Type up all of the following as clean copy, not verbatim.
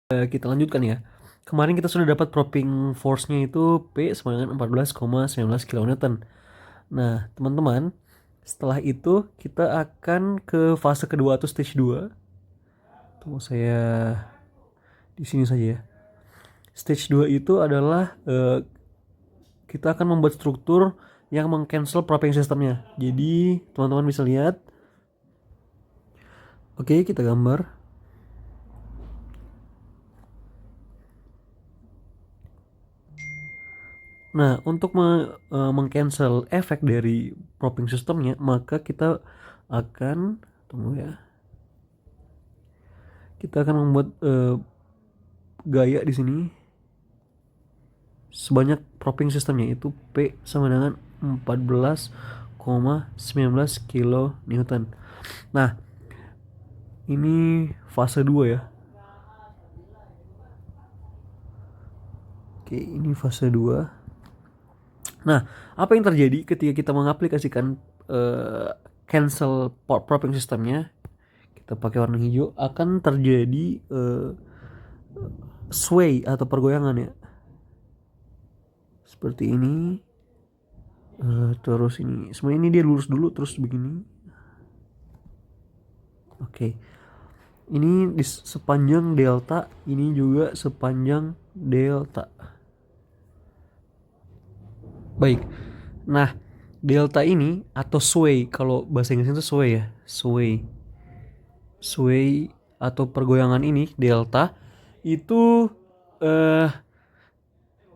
Kita lanjutkan ya. Kemarin kita sudah dapat propping force-nya itu P sama dengan 14,19 kN. Nah, teman-teman, setelah itu kita akan ke fase kedua atau stage 2. Tunggu saya di sini saja ya. Stage 2 itu adalah kita akan membuat struktur yang meng-cancel propping sistemnya. Jadi, teman-teman bisa lihat. Oke, kita gambar. Nah, untuk meng-cancel efek dari propping sistemnya, maka kita akan tunggu ya. Kita akan membuat gaya di sini sebanyak propping sistemnya itu P sama dengan 14,19 kN. Nah, ini fase 2 ya. Oke, ini fase 2. Nah, apa yang terjadi ketika kita mengaplikasikan cancel propping sistemnya? Kita pakai warna hijau, akan terjadi sway atau pergoyangan ya. Seperti ini. Terus ini, sebenarnya ini dia lurus dulu terus begini. Oke. Ini di sepanjang delta, ini juga sepanjang delta. Baik. Nah, delta ini atau sway, kalau bahasa Inggrisnya itu sway ya, sway atau pergoyangan ini delta itu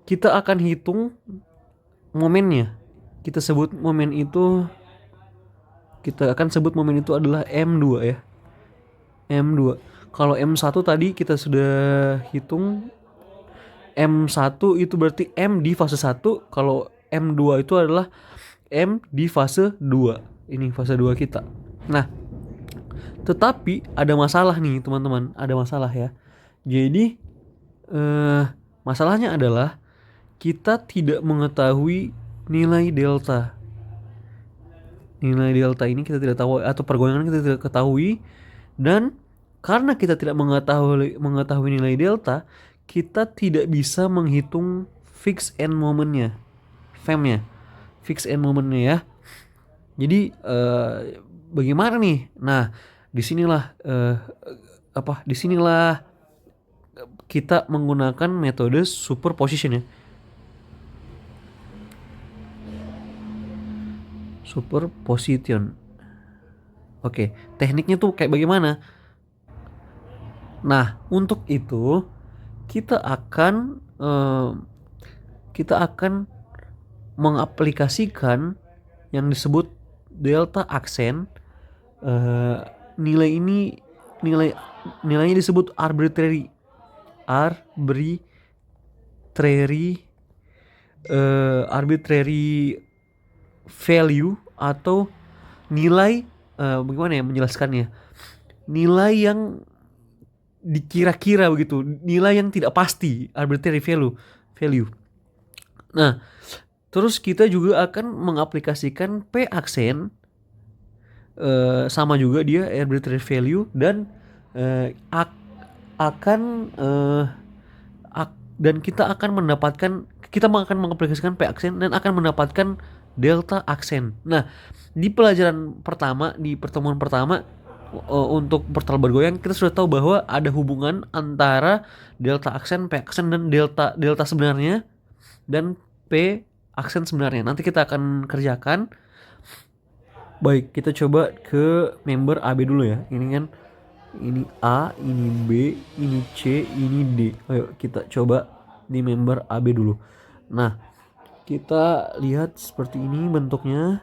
kita akan hitung momennya. Kita akan sebut momen itu adalah M2 ya. M2. Kalau M1 tadi kita sudah hitung, M1 itu berarti M di fase 1, kalau M2 itu adalah M di fase 2. Ini fase 2 kita. Nah, tetapi ada masalah nih teman-teman, ada masalah ya. Jadi masalahnya adalah kita tidak mengetahui nilai delta. Nilai delta ini kita tidak tahu, atau pergoyangan kita tidak ketahui, dan karena kita tidak mengetahui nilai delta, kita tidak bisa menghitung fixed end momennya, FEM-nya, fixed end momennya ya. Jadi bagaimana nih? Nah, disinilah disinilah kita menggunakan metode superposition ya. Superposition. Oke, tekniknya tuh kayak bagaimana? Nah, untuk itu kita akan mengaplikasikan yang disebut delta aksen. Nilainya disebut arbitrary value atau nilai, bagaimana ya menjelaskannya, nilai yang dikira-kira begitu, nilai yang tidak pasti, arbitrary value. Nah, terus kita juga akan mengaplikasikan P aksen, sama juga dia arbitrary value, dan kita akan mengaplikasikan P aksen dan akan mendapatkan delta aksen. Nah, di pertemuan pertama untuk portal bergoyang, kita sudah tahu bahwa ada hubungan antara delta aksen, P aksen, dan delta sebenarnya dan P aksen sebenarnya. Nanti kita akan kerjakan. Baik, kita coba ke member AB dulu ya. Ini kan, ini A, ini B, ini C, ini D. Ayo kita coba di member AB dulu. Nah, kita lihat seperti ini bentuknya.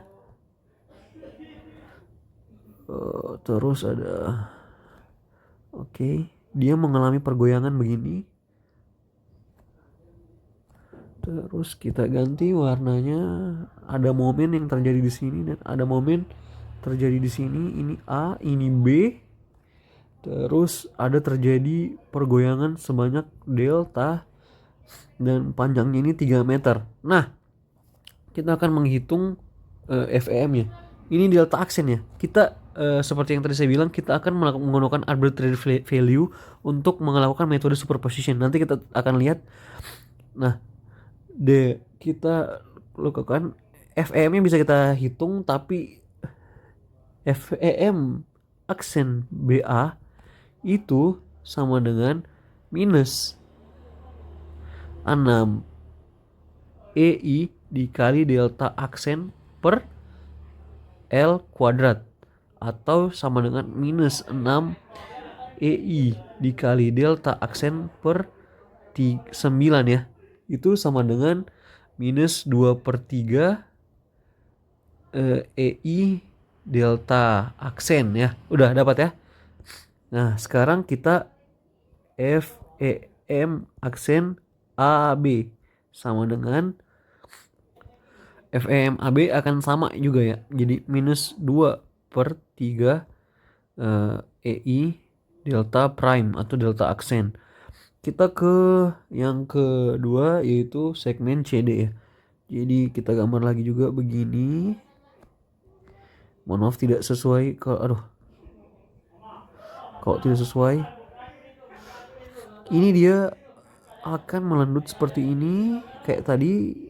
Terus ada, oke, dia mengalami pergoyangan begini. Terus kita ganti warnanya. Ada momen yang terjadi di sini dan ada momen terjadi di sini. Ini A, ini B. Terus ada terjadi pergoyangan sebanyak delta dan panjangnya ini 3 meter. Nah, kita akan menghitung FEM-nya. Ini delta aksen ya. Kita seperti yang tadi saya bilang, kita akan menggunakan arbitrary value untuk melakukan metode superposition. Nanti kita akan lihat. Nah, kita lakukan FEM-nya bisa kita hitung, tapi FEM aksen BA itu sama dengan minus 6 EI dikali delta aksen per L kuadrat, atau sama dengan minus 6 EI dikali delta aksen per 9 ya. Itu sama dengan minus 2/3 EI delta aksen ya. Udah dapat ya. Nah, sekarang kita FEM aksen AB sama dengan FEM AB akan sama juga ya. Jadi minus 2/3 EI delta prime atau delta aksen. Kita ke yang kedua yaitu segmen CD ya. Jadi kita gambar lagi juga begini. Mohon maaf tidak sesuai. Kalau tidak sesuai, ini dia akan melendut seperti ini kayak tadi.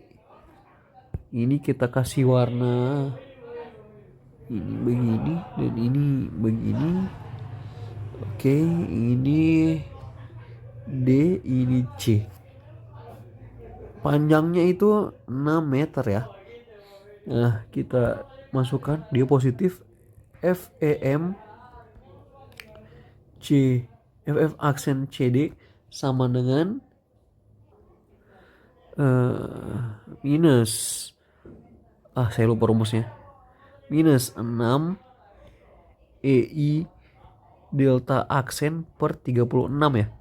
Ini kita kasih warna ini begini dan ini begini. Oke, ini D, ini C. Panjangnya itu 6 meter ya. Nah, kita masukkan dia positif. FEM C, FF aksen CD sama dengan minus, saya lupa rumusnya, minus 6 EI delta aksen per 36 ya,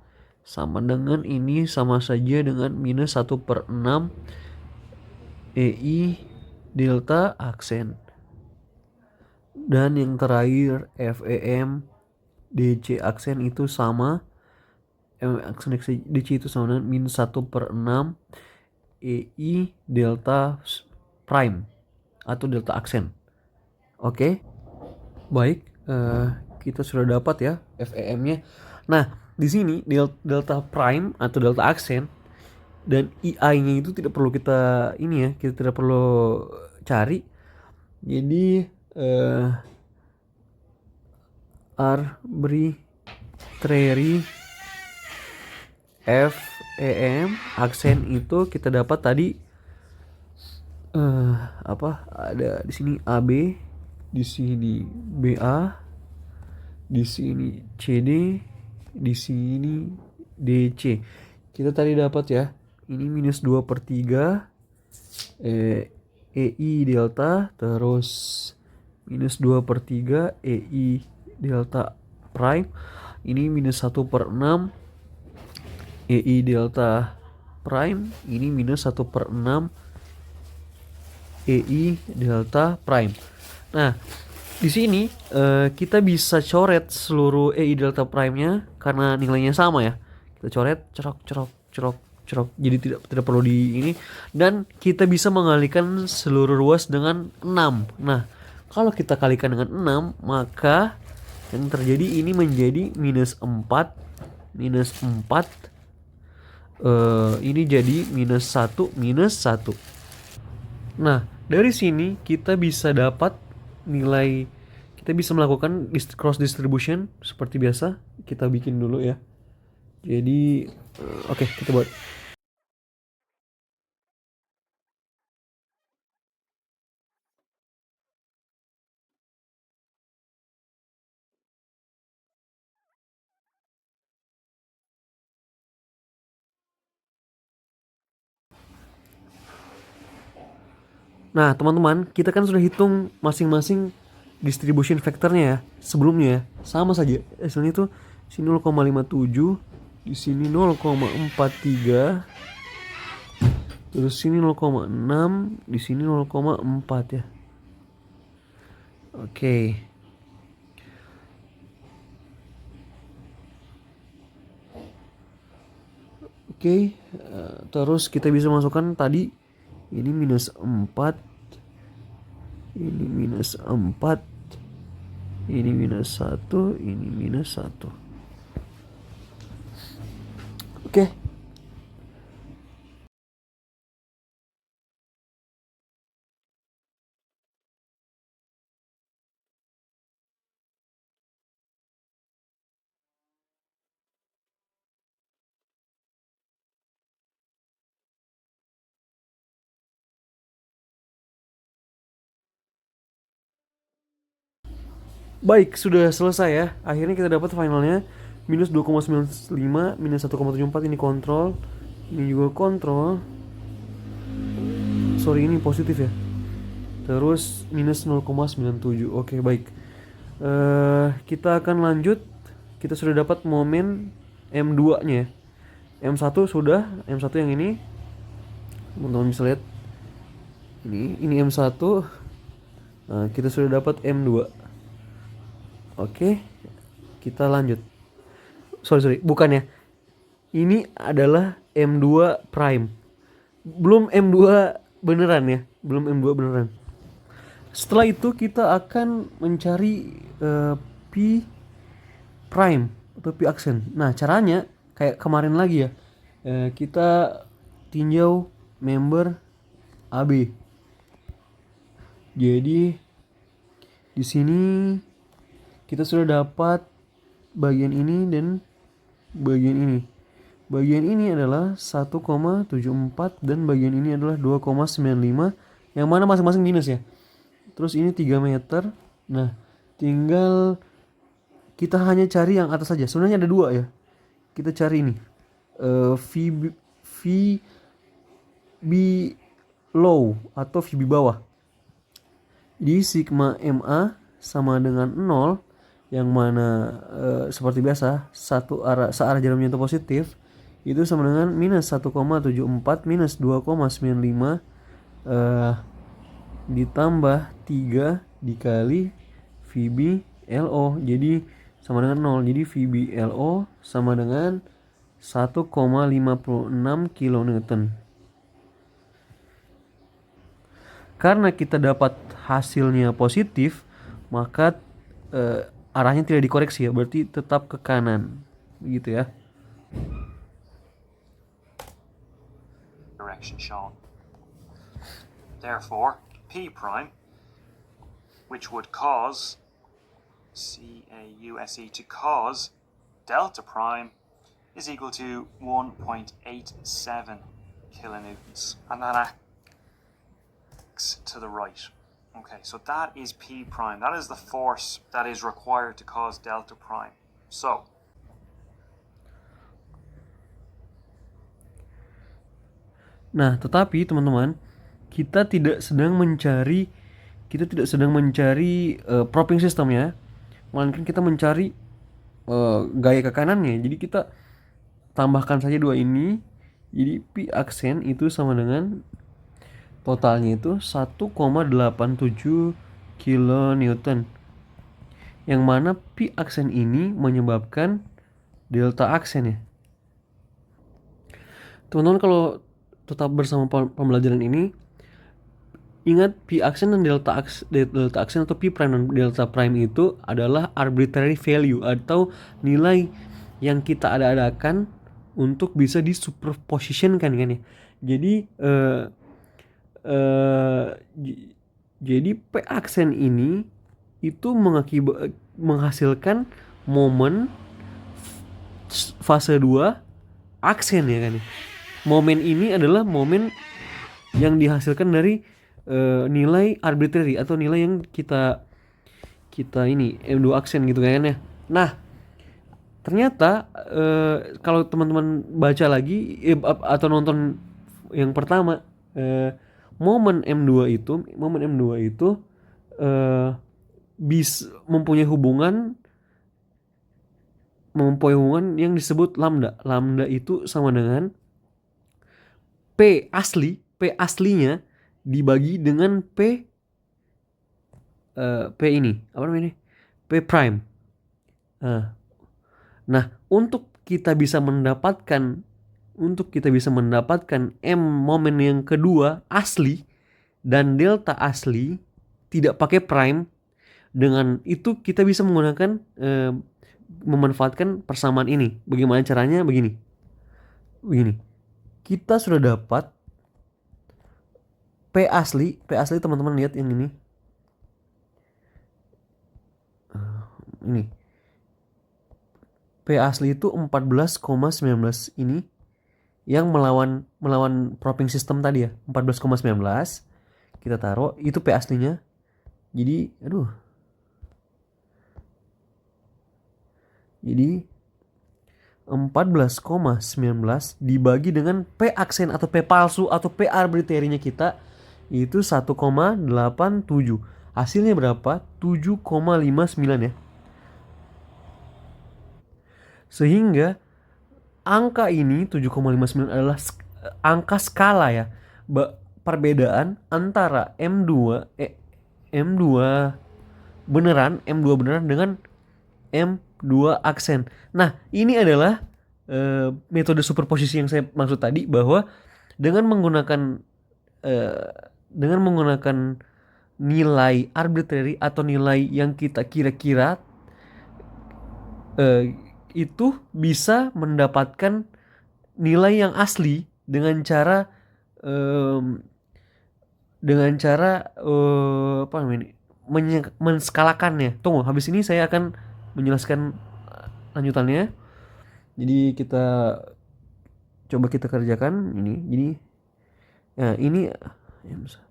sama dengan ini sama saja dengan minus 1/6 EI delta aksen. Dan yang terakhir FEM DC aksen itu sama, aksen DC itu sama dengan minus 1/6 EI delta prime atau delta aksen. Oke, baik, kita sudah dapat ya FEM-nya. Nah, di sini delta prime atau delta aksen dan EI-nya itu tidak perlu kita kita tidak perlu cari. Jadi arbitrary FEM aksen itu kita dapat tadi ada di sini AB, di sini BA, di sini CD, di sini DC. Kita tadi dapat ya, ini minus 2/3 EI delta, terus minus 2/3 EI delta prime, ini minus 1/6 EI delta prime, ini minus 1/6 EI delta prime. Nah, di sini kita bisa coret seluruh EI delta prime-nya karena nilainya sama ya. Kita coret cerok. Jadi tidak perlu di ini, dan kita bisa mengalihkan seluruh ruas dengan 6. Nah, kalau kita kalikan dengan 6, maka yang terjadi ini menjadi minus 4. Ini jadi minus 1. Nah, dari sini kita bisa dapat nilai, kita bisa melakukan cross distribution seperti biasa. Kita bikin dulu ya. Jadi oke, kita buat. Nah, teman-teman, kita kan sudah hitung masing-masing distribution factornya ya. Sebelumnya sama saja. Hasilnya itu sini 0,57, di sini 0,43, terus sini 0,6, di sini 0,4 ya. Oke. Terus kita bisa masukkan tadi ini minus 4, ini minus 4, Ini minus 1, ini minus 1. Oke. Baik, sudah selesai ya. Akhirnya kita dapat finalnya minus 2,95, minus 1,74. Ini kontrol, ini juga kontrol. Sorry, ini positif ya. Terus minus 0,97. Oke, baik. Kita akan lanjut. Kita sudah dapat momen M2 nya ya. M1 sudah, M1 yang ini teman-teman bisa lihat. Ini M1. Nah, kita sudah dapat M2. Oke, kita lanjut. Sorry, bukan ya. Ini adalah M2 prime. Belum M2 beneran ya. Belum M2 beneran. Setelah itu kita akan mencari P prime atau P aksen. Nah, caranya kayak kemarin lagi ya. Kita tinjau member AB. Jadi di sini kita sudah dapat bagian ini dan bagian ini. Bagian ini adalah 1,74 dan bagian ini adalah 2,95, yang mana masing-masing minus ya. Terus ini 3 meter. Nah, tinggal kita hanya cari yang atas saja. Sebenarnya ada 2 ya. Kita cari ini. VB low atau VB bawah. Di sigma MA sama dengan 0, yang mana seperti biasa searah jarum jatuh positif itu sama dengan minus 1,74 minus 2,95 ditambah 3 dikali VB LO, jadi sama dengan 0. Jadi VB LO sama dengan 1,56 kN. Karena kita dapat hasilnya positif, maka arahnya tidak dikoreksi ya, berarti tetap ke kanan, gitu ya. Direction shown. Therefore, P prime, which would cause CAUSE to cause delta prime, is equal to 1.87 kilonewtons, and that acts to the right. Okay, so that is P prime. That is the force that is required to cause delta prime. So, nah, tetapi teman-teman, kita tidak sedang mencari propping system ya, melainkan kita mencari gaya ke kanannya. Jadi kita tambahkan saja 2 ini. Jadi P aksen itu sama dengan totalnya itu 1,87 kilonewton, yang mana P aksen ini menyebabkan delta aksen ya. Teman-teman kalau tetap bersama pembelajaran ini, ingat P aksen dan delta aksen atau P prime dan delta prime itu adalah arbitrary value atau nilai yang kita ada-adakan untuk bisa disuperpositionkan kan ya. Jadi P aksen ini itu menghasilkan momen fase 2 aksen ya kan. Momen ini adalah momen yang dihasilkan dari nilai arbitrary atau nilai yang kita ini M2 aksen gitu kan ya. Nah, ternyata kalau teman-teman baca lagi atau nonton yang pertama, momen M2 itu mempunyai hubungan yang disebut lambda. Lambda itu sama dengan P aslinya dibagi dengan P ini, apa namanya? P prime. Nah, untuk kita bisa mendapatkan M momen yang kedua asli dan delta asli tidak pakai prime, Dengan itu kita bisa menggunakan memanfaatkan persamaan ini. Bagaimana caranya? Begini. Kita sudah dapat P asli. P asli teman-teman lihat yang ini. Ini. P asli itu 14,19 ini yang melawan propping system tadi ya. 14,19 kita taruh itu P aslinya. Jadi Jadi 14,19 dibagi dengan P aksen atau P palsu atau P arbitrary-nya kita itu 1,87. Hasilnya berapa? 7,59 ya. Sehingga angka ini 7,59 adalah angka skala ya. Perbedaan antara M2 beneran dengan M2 aksen. Nah, ini adalah metode superposisi yang saya maksud tadi, bahwa dengan menggunakan nilai arbitrary atau nilai yang kita kira-kira itu bisa mendapatkan nilai yang asli dengan cara apa namanya, menskalakannya. Tunggu, habis ini saya akan menjelaskan lanjutannya. Jadi coba kita kerjakan ini. Jadi ya ini M1.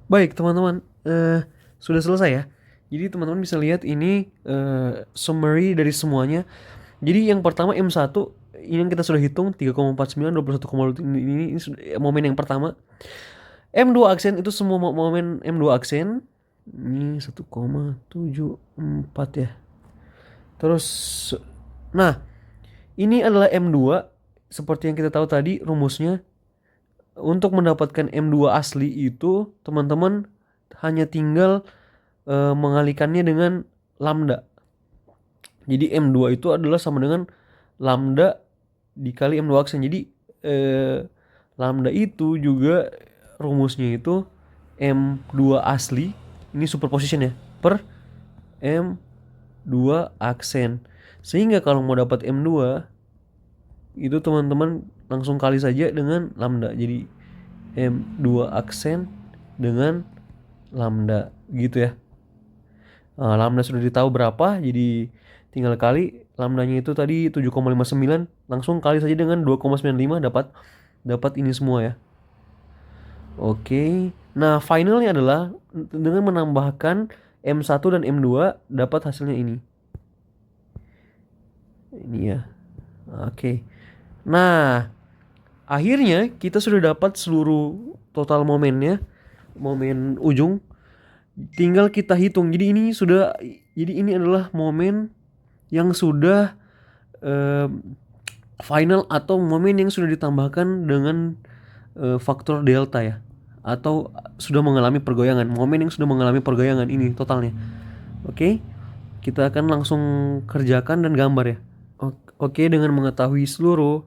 Baik teman-teman, sudah selesai ya. Jadi teman-teman bisa lihat ini summary dari semuanya. Jadi yang pertama M1 ini yang kita sudah hitung 3,49, 21,2 ini momen yang pertama. M2 aksen itu semua momen M2 aksen. Ini 1,74 ya. Terus nah, ini adalah M2 seperti yang kita tahu tadi rumusnya. Untuk mendapatkan M2 asli itu teman-teman hanya tinggal mengalihkannya dengan lambda. Jadi M2 itu adalah sama dengan lambda dikali M2 aksen. Jadi lambda itu juga rumusnya itu M2 asli, ini superposition ya, per M2 aksen. Sehingga kalau mau dapat M2 itu teman-teman langsung kali saja dengan lambda. Jadi M2 aksen dengan lambda gitu ya. Lambda sudah ditahu berapa, jadi tinggal kali. Lambdanya itu tadi 7,59, langsung kali saja dengan 2,95 dapat ini semua ya. Oke. Nah, finalnya adalah dengan menambahkan M1 dan M2 dapat hasilnya ini. Ini ya. Oke. Nah, akhirnya kita sudah dapat seluruh total momennya, momen ujung. Tinggal kita hitung. Jadi ini adalah momen yang sudah final atau momen yang sudah ditambahkan dengan faktor delta ya, atau sudah mengalami pergoyangan. Momen yang sudah mengalami pergoyangan ini totalnya. Oke. Kita akan langsung kerjakan dan gambar ya. Oke, dengan mengetahui seluruh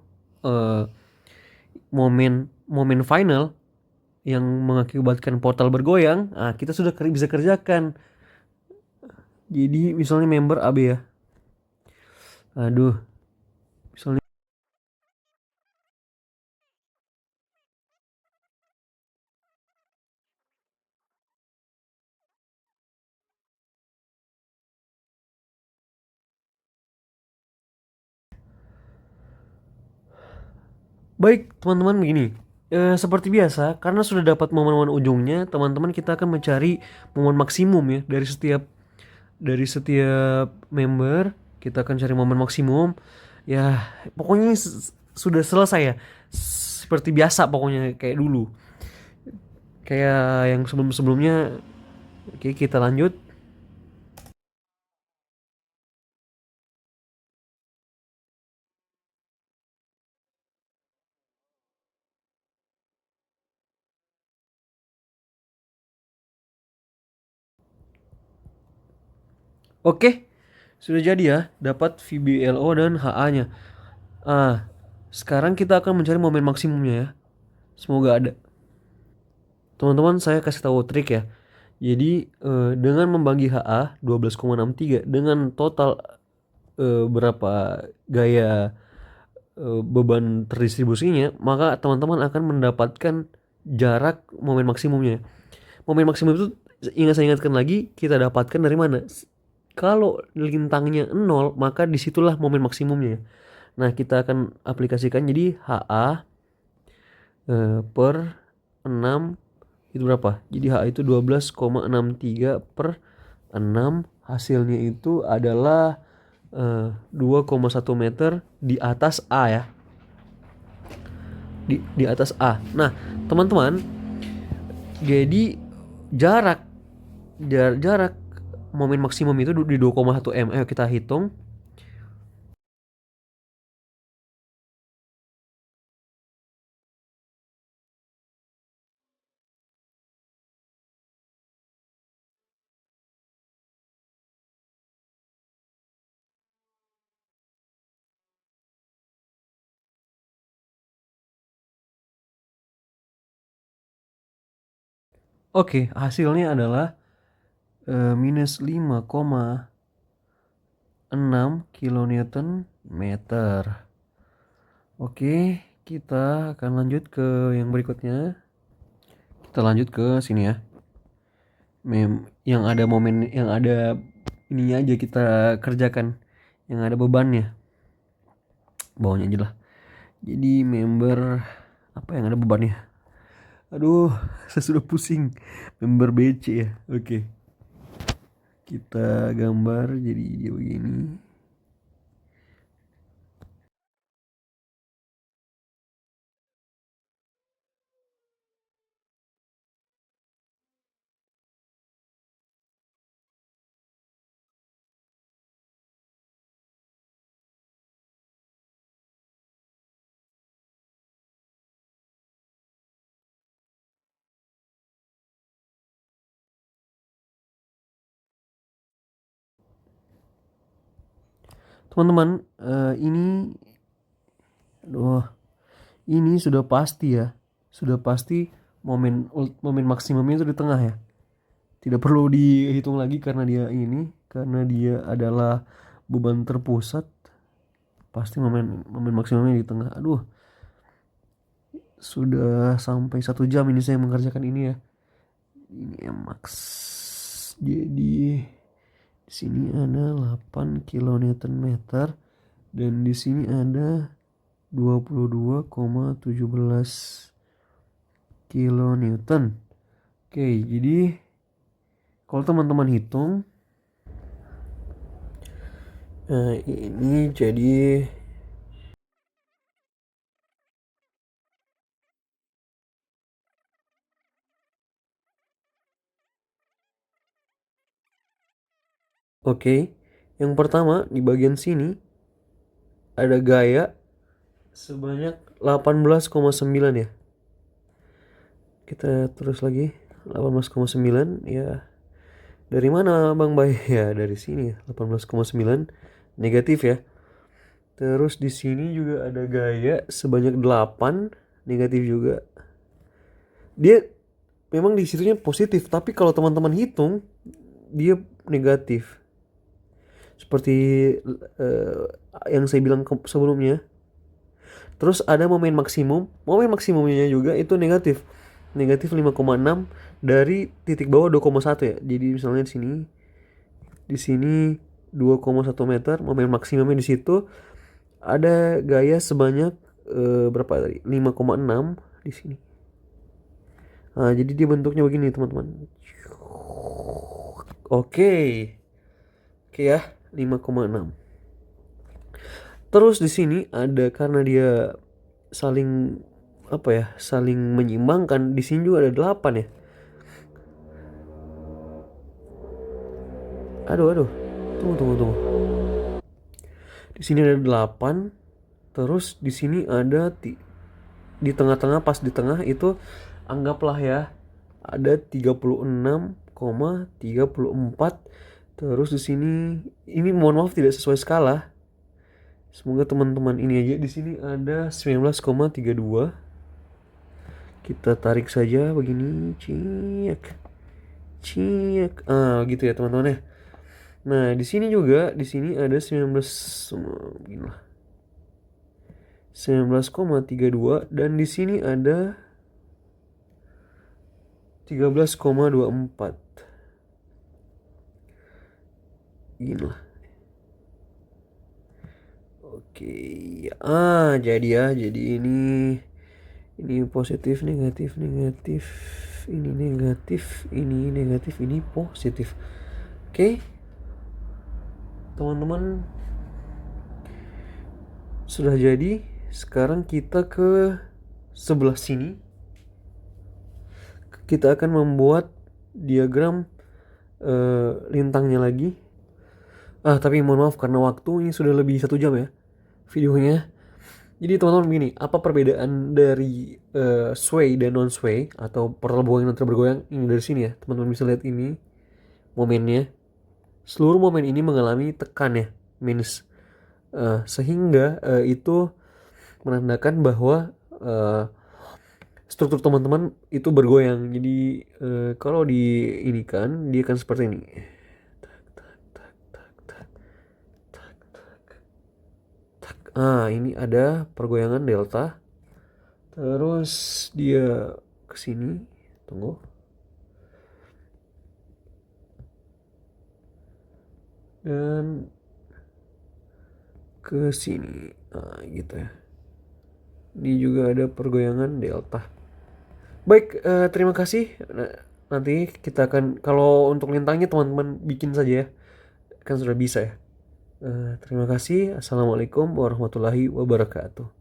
momen final yang mengakibatkan portal bergoyang, kita sudah bisa kerjakan. Jadi misalnya member AB ya. Misalnya baik teman-teman, begini. Seperti biasa, karena sudah dapat momen-momen ujungnya, teman-teman kita akan mencari momen maksimum ya dari setiap member. Kita akan cari momen maksimum. Ya, pokoknya sudah selesai ya. Seperti biasa pokoknya kayak dulu. Kayak yang sebelum-sebelumnya. Oke, kita lanjut. Oke, sudah jadi ya, dapat VBLO dan HA-nya. Ah, sekarang kita akan mencari momen maksimumnya ya. Semoga ada. Teman-teman, saya kasih tahu trik ya. Jadi dengan membagi HA 12,63 dengan total berapa gaya beban terdistribusinya, maka teman-teman akan mendapatkan jarak momen maksimumnya. Momen maksimum itu saya ingatkan lagi, kita dapatkan dari mana? Kalau lintangnya 0, maka disitulah momen maksimumnya. Nah, kita akan aplikasikan jadi HA per 6 itu berapa? Jadi HA itu 12,63 per 6, hasilnya itu adalah 2,1 meter di atas A ya. Di atas A. Nah, teman-teman, jadi jarak jarak momen maksimum itu di 2,1 m. Ayo kita hitung. Oke, hasilnya adalah minus 5,6 kilonewton meter. Oke, kita akan lanjut ke yang berikutnya. Kita lanjut ke sini ya. Yang ada momen, yang ada ini aja kita kerjakan. Yang ada bebannya. Bawahnya aja lah. Jadi member apa yang ada bebannya? Aduh, saya sudah pusing. Member BC ya. Oke. Kita gambar jadi dia begini. Teman-teman, aduh, ini sudah pasti ya. Sudah pasti momen maksimumnya itu di tengah ya. Tidak perlu dihitung lagi karena dia adalah beban terpusat. Pasti momen maksimumnya di tengah. Aduh, sudah sampai 1 jam ini saya mengerjakan ini ya. Ini max. Jadi di sini ada 8 kilonewton meter dan di sini ada 22,17 kilonewton. Oke, jadi kalau teman-teman hitung ini jadi oke. Yang pertama di bagian sini ada gaya sebanyak 18,9 ya. Kita terus lagi 18,9 ya. Dari mana Bang Bay? Ya dari sini ya, 18,9 negatif ya. Terus di sini juga ada gaya sebanyak 8 negatif juga. Dia memang di situnya positif, tapi kalau teman-teman hitung dia negatif. Seperti uh, yang saya bilang sebelumnya. Terus ada momen maksimumnya juga itu negatif. Negatif 5,6 dari titik bawah 2,1 ya. Jadi misalnya di sini 2,1 meter, momen maksimumnya di situ ada gaya sebanyak berapa tadi? 5,6 di sini. Nah, jadi dia bentuknya begini teman-teman. Oke. Oke ya, 5,6. Terus di sini ada, karena dia saling apa ya, saling menyeimbangkan, di sini juga ada 8 ya. Aduh. Tunggu. Di sini ada 8. Terus di sini ada di tengah-tengah, pas di tengah itu anggaplah ya ada 36,34. Terus di sini ini mohon maaf tidak sesuai skala. Semoga teman-teman ini aja. Di sini ada 19,32. Kita tarik saja begini, ciek. Gitu ya teman-teman ya. Nah, di sini juga, di sini ada 19,32 dan di sini ada 13,24. Ginilah. Oke. Jadi ini positif, negatif, ini negatif, ini positif. Oke. Teman-teman, sudah jadi. Sekarang kita ke sebelah sini. Kita akan membuat diagram lintangnya lagi. Tapi mohon maaf karena waktu ini sudah lebih 1 jam ya videonya. Jadi teman-teman begini, apa perbedaan dari sway dan non sway atau perbergoyang dan terbergoyang ini dari sini ya. Teman-teman bisa lihat ini momennya. Seluruh momen ini mengalami tekan ya, minus. Sehingga itu menandakan bahwa struktur teman-teman itu bergoyang. Jadi kalau di ini kan dia akan seperti ini. Ini ada pergoyangan delta. Terus dia ke sini. Tunggu. Dan ke sini. Gitu ya. Ini juga ada pergoyangan delta. Baik, terima kasih. Nanti kita akan, kalau untuk lintangnya teman-teman bikin saja ya. Kan sudah bisa ya. Terima kasih. Assalamualaikum warahmatullahi wabarakatuh.